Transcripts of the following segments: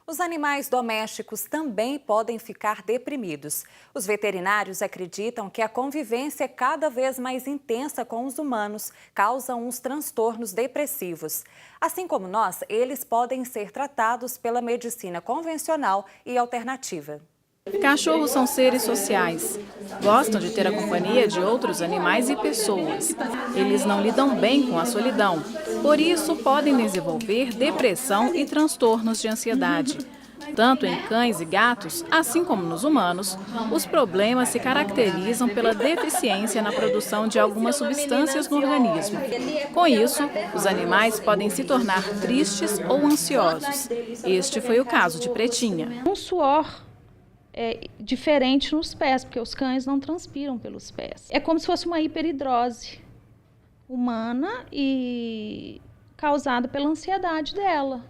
Os animais domésticos também podem ficar deprimidos. Os veterinários acreditam que a convivência cada vez mais intensa com os humanos causa uns transtornos depressivos. Assim como nós, eles podem ser tratados pela medicina convencional e alternativa. Cachorros são seres sociais. Gostam de ter a companhia de outros animais e pessoas. Eles não lidam bem com a solidão. Por isso, podem desenvolver depressão e transtornos de ansiedade. Tanto em cães e gatos, assim como nos humanos, os problemas se caracterizam pela deficiência na produção de algumas substâncias no organismo. Com isso, os animais podem se tornar tristes ou ansiosos. Este foi o caso de Pretinha. Um suor diferente nos pés, porque os cães não transpiram pelos pés. É como se fosse uma hiperidrose humana e causada pela ansiedade dela.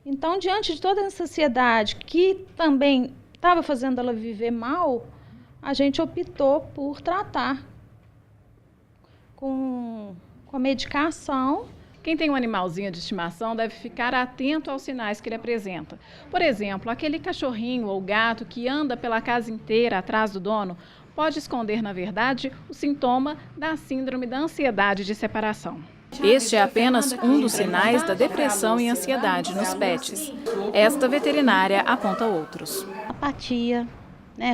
Então, diante de toda essa ansiedade que também estava fazendo ela viver mal, a gente optou por tratar com a medicação. Quem tem um animalzinho de estimação deve ficar atento aos sinais que ele apresenta. Por exemplo, aquele cachorrinho ou gato que anda pela casa inteira atrás do dono pode esconder, na verdade, o sintoma da síndrome da ansiedade de separação. Este é apenas um dos sinais da depressão e ansiedade nos pets. Esta veterinária aponta outros. Apatia,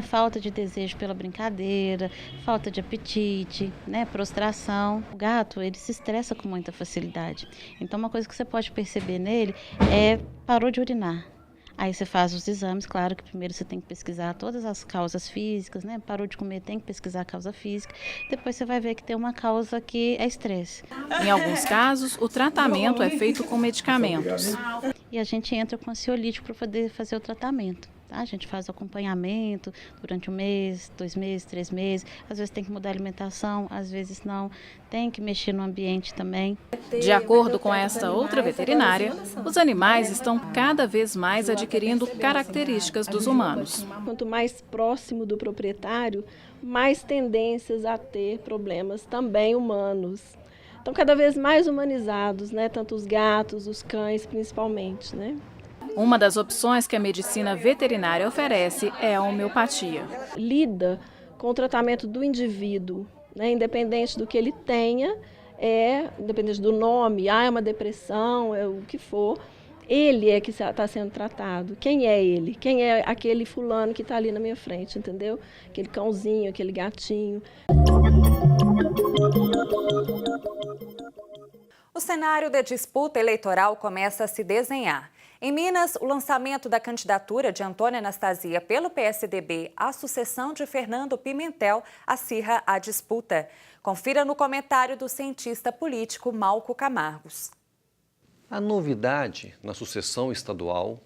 falta de desejo pela brincadeira, falta de apetite, prostração. O gato, ele se estressa com muita facilidade. Então, uma coisa que você pode perceber nele é parou de urinar. Aí você faz os exames, claro que primeiro você tem que pesquisar todas as causas físicas, Parou de comer, tem que pesquisar a causa física. Depois você vai ver que tem uma causa que é estresse. Em alguns casos, o tratamento é feito com medicamentos. E a gente entra com ansiolítico para poder fazer o tratamento. A gente faz o acompanhamento durante 1 mês, 2 meses, 3 meses. Às vezes tem que mudar a alimentação, às vezes não. Tem que mexer no ambiente também. De acordo com esta outra veterinária, os animais estão cada vez mais adquirindo características dos humanos. Quanto mais próximo do proprietário, mais tendências a ter problemas também humanos. Estão cada vez mais humanizados, tanto os gatos, os cães principalmente, Uma das opções que a medicina veterinária oferece é a homeopatia. Lida com o tratamento do indivíduo, independente do que ele tenha, independente do nome, é uma depressão, é o que for, ele é que está sendo tratado. Quem é ele? Quem é aquele fulano que está ali na minha frente, entendeu? Aquele cãozinho, aquele gatinho. O cenário da disputa eleitoral começa a se desenhar. Em Minas, o lançamento da candidatura de Antônia Anastasia pelo PSDB à sucessão de Fernando Pimentel acirra a disputa. Confira no comentário do cientista político Malco Camargos. A novidade na sucessão estadual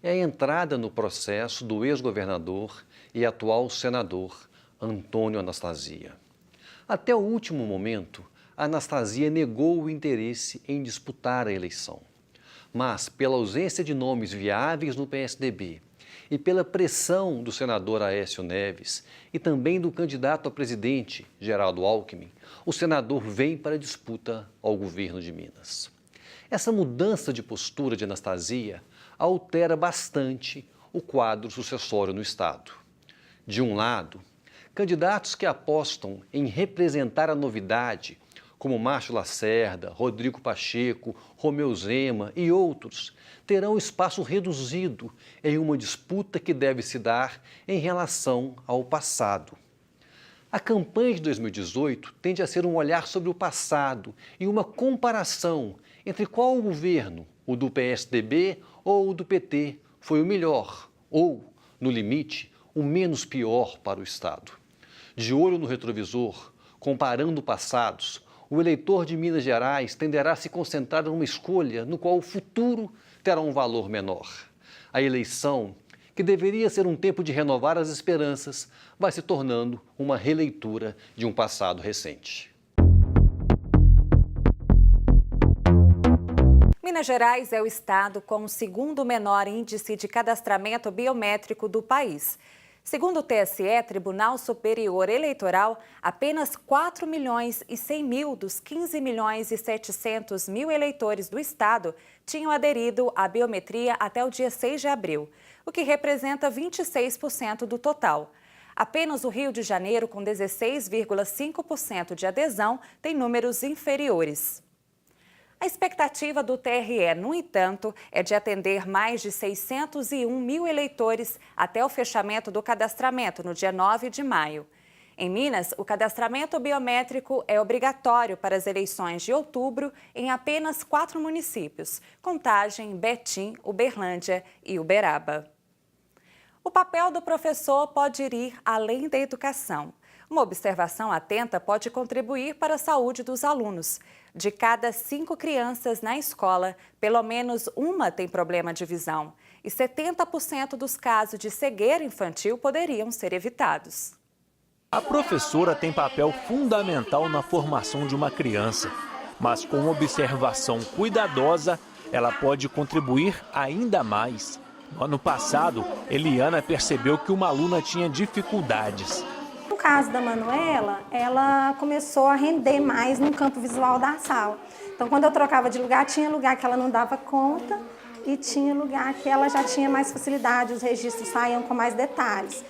é a entrada no processo do ex-governador e atual senador Antônio Anastasia. Até o último momento, Anastasia negou o interesse em disputar a eleição. Mas, pela ausência de nomes viáveis no PSDB e pela pressão do senador Aécio Neves e também do candidato a presidente, Geraldo Alckmin, o senador vem para a disputa ao governo de Minas. Essa mudança de postura de Anastasia altera bastante o quadro sucessório no Estado. De um lado, candidatos que apostam em representar a novidade, como Márcio Lacerda, Rodrigo Pacheco, Romeu Zema e outros, terão espaço reduzido em uma disputa que deve se dar em relação ao passado. A campanha de 2018 tende a ser um olhar sobre o passado e uma comparação entre qual governo, o do PSDB ou o do PT, foi o melhor ou, no limite, o menos pior para o Estado. De olho no retrovisor, comparando passados, o eleitor de Minas Gerais tenderá a se concentrar numa escolha no qual o futuro terá um valor menor. A eleição, que deveria ser um tempo de renovar as esperanças, vai se tornando uma releitura de um passado recente. Minas Gerais é o estado com o segundo menor índice de cadastramento biométrico do país. Segundo o TSE, Tribunal Superior Eleitoral, apenas 4.100.000 dos 15.700.000 eleitores do Estado tinham aderido à biometria até o dia 6 de abril, o que representa 26% do total. Apenas o Rio de Janeiro, com 16,5% de adesão, tem números inferiores. A expectativa do TRE, no entanto, é de atender mais de 601.000 eleitores até o fechamento do cadastramento, no dia 9 de maio. Em Minas, o cadastramento biométrico é obrigatório para as eleições de outubro em apenas 4 municípios: Contagem, Betim, Uberlândia e Uberaba. O papel do professor pode ir além da educação. Uma observação atenta pode contribuir para a saúde dos alunos. De cada 5 crianças na escola, pelo menos uma tem problema de visão. E 70% dos casos de cegueira infantil poderiam ser evitados. A professora tem papel fundamental na formação de uma criança, mas com observação cuidadosa, ela pode contribuir ainda mais. No ano passado, Eliana percebeu que uma aluna tinha dificuldades. No caso da Manuela, ela começou a render mais no campo visual da sala. Então, quando eu trocava de lugar, tinha lugar que ela não dava conta e tinha lugar que ela já tinha mais facilidade, os registros saíam com mais detalhes.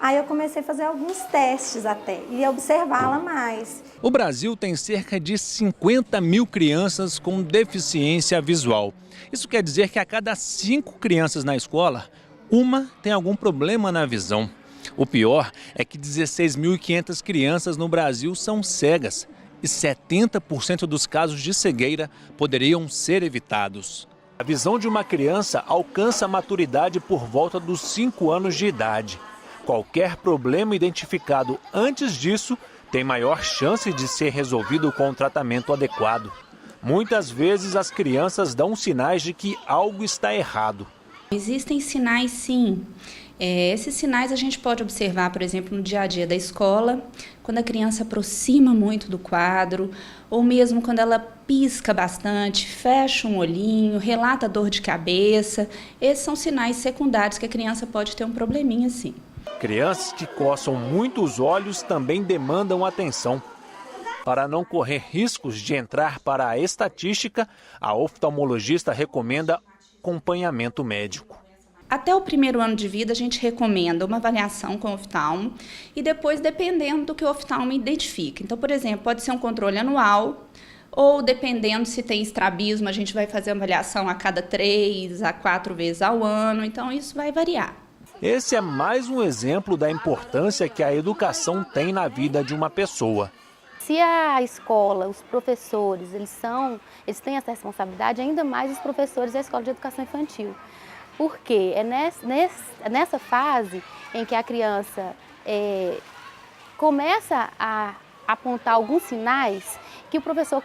Aí eu comecei a fazer alguns testes até e observá-la mais. O Brasil tem cerca de 50.000 crianças com deficiência visual. Isso quer dizer que a cada 5 crianças na escola, uma tem algum problema na visão. O pior é que 16.500 crianças no Brasil são cegas e 70% dos casos de cegueira poderiam ser evitados. A visão de uma criança alcança a maturidade por volta dos 5 anos de idade. Qualquer problema identificado antes disso tem maior chance de ser resolvido com um tratamento adequado. Muitas vezes as crianças dão sinais de que algo está errado. Existem sinais, sim. Esses sinais a gente pode observar, por exemplo, no dia a dia da escola, quando a criança aproxima muito do quadro, ou mesmo quando ela pisca bastante, fecha um olhinho, relata dor de cabeça. Esses são sinais secundários que a criança pode ter um probleminha, sim. Crianças que coçam muito os olhos também demandam atenção. Para não correr riscos de entrar para a estatística, a oftalmologista recomenda acompanhamento médico. Até o 1º ano de vida, a gente recomenda uma avaliação com o oftalmo e depois, dependendo do que o oftalmo identifica. Então, por exemplo, pode ser um controle anual ou, dependendo se tem estrabismo, a gente vai fazer uma avaliação a cada 3 a 4 vezes ao ano. Então, isso vai variar. Esse é mais um exemplo da importância que a educação tem na vida de uma pessoa. Se a escola, os professores, eles têm essa responsabilidade, ainda mais os professores da Escola de Educação Infantil. Porque é nessa fase em que a criança começa a apontar alguns sinais que o professor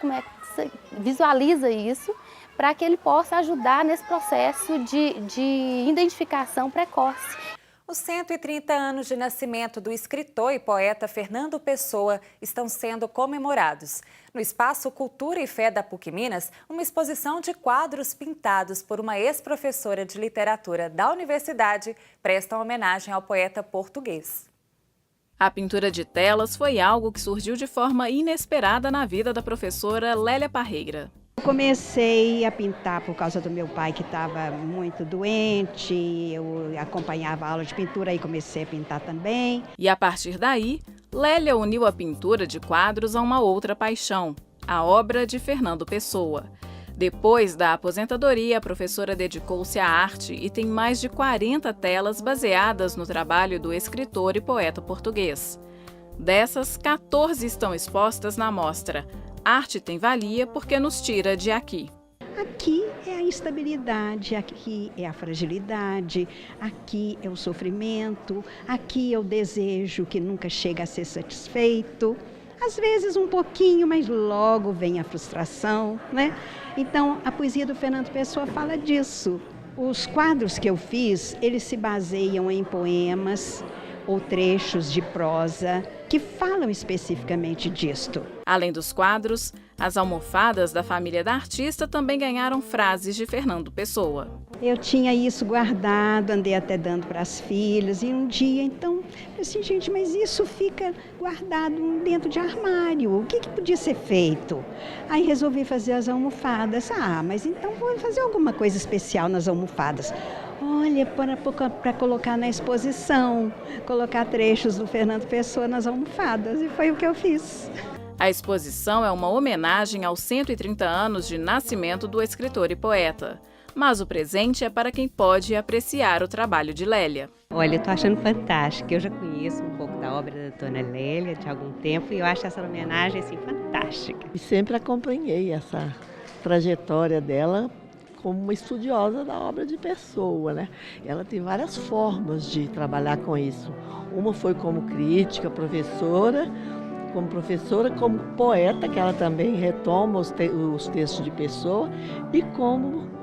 visualiza isso para que ele possa ajudar nesse processo de identificação precoce. Os 130 anos de nascimento do escritor e poeta Fernando Pessoa estão sendo comemorados. No Espaço Cultura e Fé da PUC Minas, uma exposição de quadros pintados por uma ex-professora de literatura da universidade presta homenagem ao poeta português. A pintura de telas foi algo que surgiu de forma inesperada na vida da professora Lélia Parreira. Comecei a pintar por causa do meu pai, que estava muito doente. Eu acompanhava a aula de pintura e comecei a pintar também. E a partir daí, Lélia uniu a pintura de quadros a uma outra paixão, a obra de Fernando Pessoa. Depois da aposentadoria, a professora dedicou-se à arte e tem mais de 40 telas baseadas no trabalho do escritor e poeta português. Dessas, 14 estão expostas na mostra Arte tem valia porque nos tira de aqui. Aqui é a instabilidade, aqui é a fragilidade, aqui é o sofrimento, aqui é o desejo que nunca chega a ser satisfeito. Às vezes um pouquinho, mas logo vem a frustração, né? Então, a poesia do Fernando Pessoa fala disso. Os quadros que eu fiz, eles se baseiam em poemas ou trechos de prosa que falam especificamente disto. Além dos quadros, as almofadas da família da artista também ganharam frases de Fernando Pessoa. Eu tinha isso guardado, andei até dando para as filhas, e um dia, então, Assim, gente, mas isso fica guardado dentro de armário. O que podia ser feito? Aí resolvi fazer as almofadas. Ah, mas então vou fazer alguma coisa especial nas almofadas. Olha, para colocar na exposição, colocar trechos do Fernando Pessoa nas almofadas. E foi o que eu fiz. A exposição é uma homenagem aos 130 anos de nascimento do escritor e poeta. Mas o presente é para quem pode apreciar o trabalho de Lélia. Olha, eu estou achando fantástico. Eu já conheço um pouco da obra da dona Lélia de algum tempo e eu acho essa homenagem assim, fantástica. E sempre acompanhei essa trajetória dela como uma estudiosa da obra de Pessoa, né? Ela tem várias formas de trabalhar com isso. Uma foi como crítica, professora, como poeta, que ela também retoma os textos de Pessoa, e como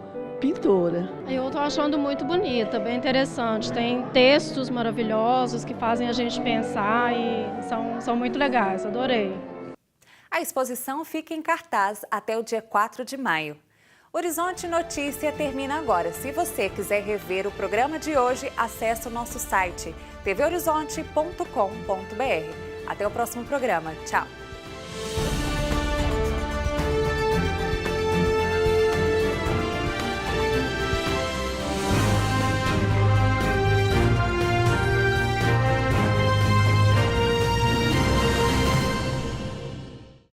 pintora. Eu estou achando muito bonita, bem interessante. Tem textos maravilhosos que fazem a gente pensar e são muito legais, adorei. A exposição fica em cartaz até o dia 4 de maio. Horizonte Notícia termina agora. Se você quiser rever o programa de hoje, acesse o nosso site tvhorizonte.com.br. Até o próximo programa. Tchau!